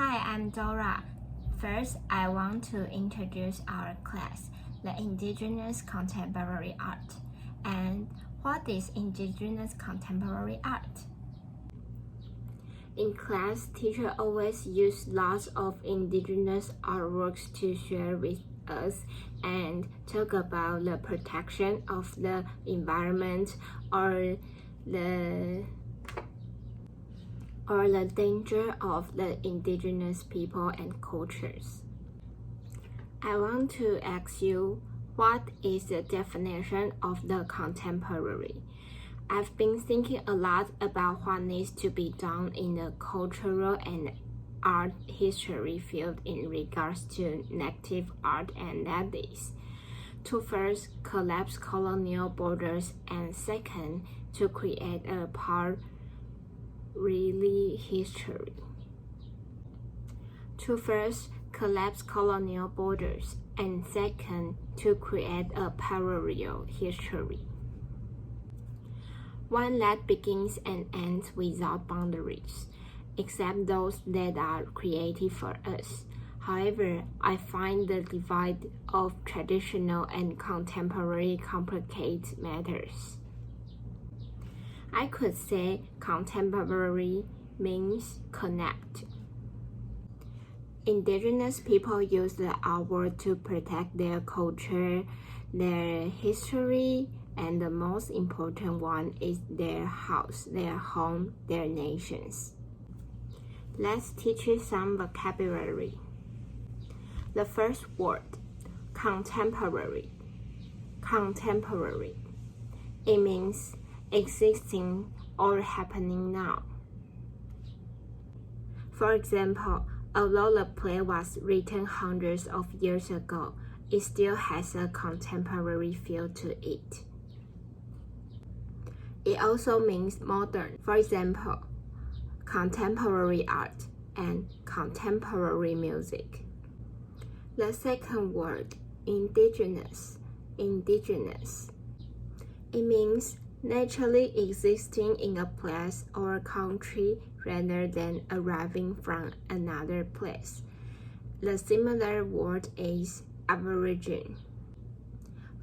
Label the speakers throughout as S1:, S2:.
S1: Hi, I'm Dora. First, I want to introduce our class, the Indigenous Contemporary Art. And what is Indigenous Contemporary Art?
S2: In class, teacher always use lots of indigenous artworks to share with us and talk about the protection of the environment or the danger of the indigenous people and cultures. I want to ask you, what is the definition of the contemporary? I've been thinking a lot about what needs to be done in the cultural and art history field in regards to native art, and that is to first collapse colonial borders, and second to create a part really history. To first collapse colonial borders, and second to create a parallel history. One that begins and ends without boundaries, except those that are created for us. However, I find the divide of traditional and contemporary complicate matters. I could say contemporary means connect. Indigenous people use the artwork to protect their culture, their history, and the most important one is their house, their home, their nations. Let's teach you some vocabulary. The first word, contemporary. Contemporary. It means existing or happening now. For example, although the play was written hundreds of years ago, it still has a contemporary feel to it. It also means modern. For example, contemporary art and contemporary music. The second word, indigenous. Indigenous. It means naturally existing in a place or country rather than arriving from another place. The similar word is aborigine.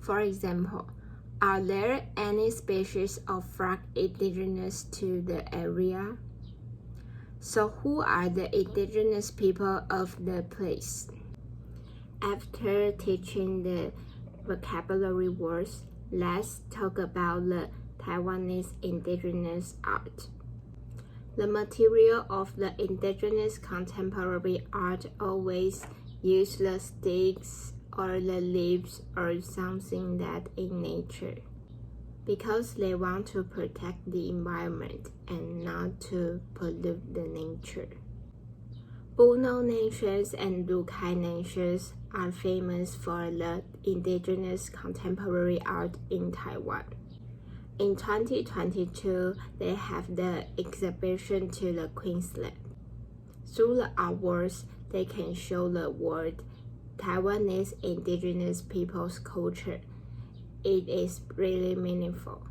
S2: For example, are there any species of frog indigenous to the area? So who are the indigenous people of the place? After teaching the vocabulary words, let's talk about the Taiwanese indigenous art. The material of the indigenous contemporary art always use the sticks or the leaves or something that in nature, because they want to protect the environment and not to pollute the nature. Puno nations and Lukai nations are famous for the indigenous contemporary art in Taiwan. In 2022, they have the exhibition to the Queensland. Through the artworks, they can show the world Taiwanese indigenous people's culture. It is really meaningful.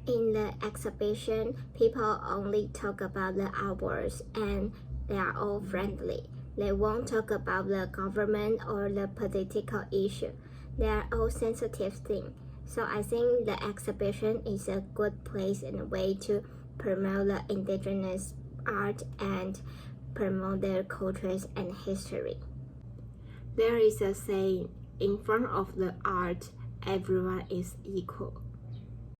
S1: In the exhibition, people only talk about the artworks and they are all friendly. They won't talk about the government or the political issue. They are all sensitive things. So I think the exhibition is a good place and a way to promote the indigenous art and promote their cultures and history.
S2: There is a saying, in front of the art, everyone is equal.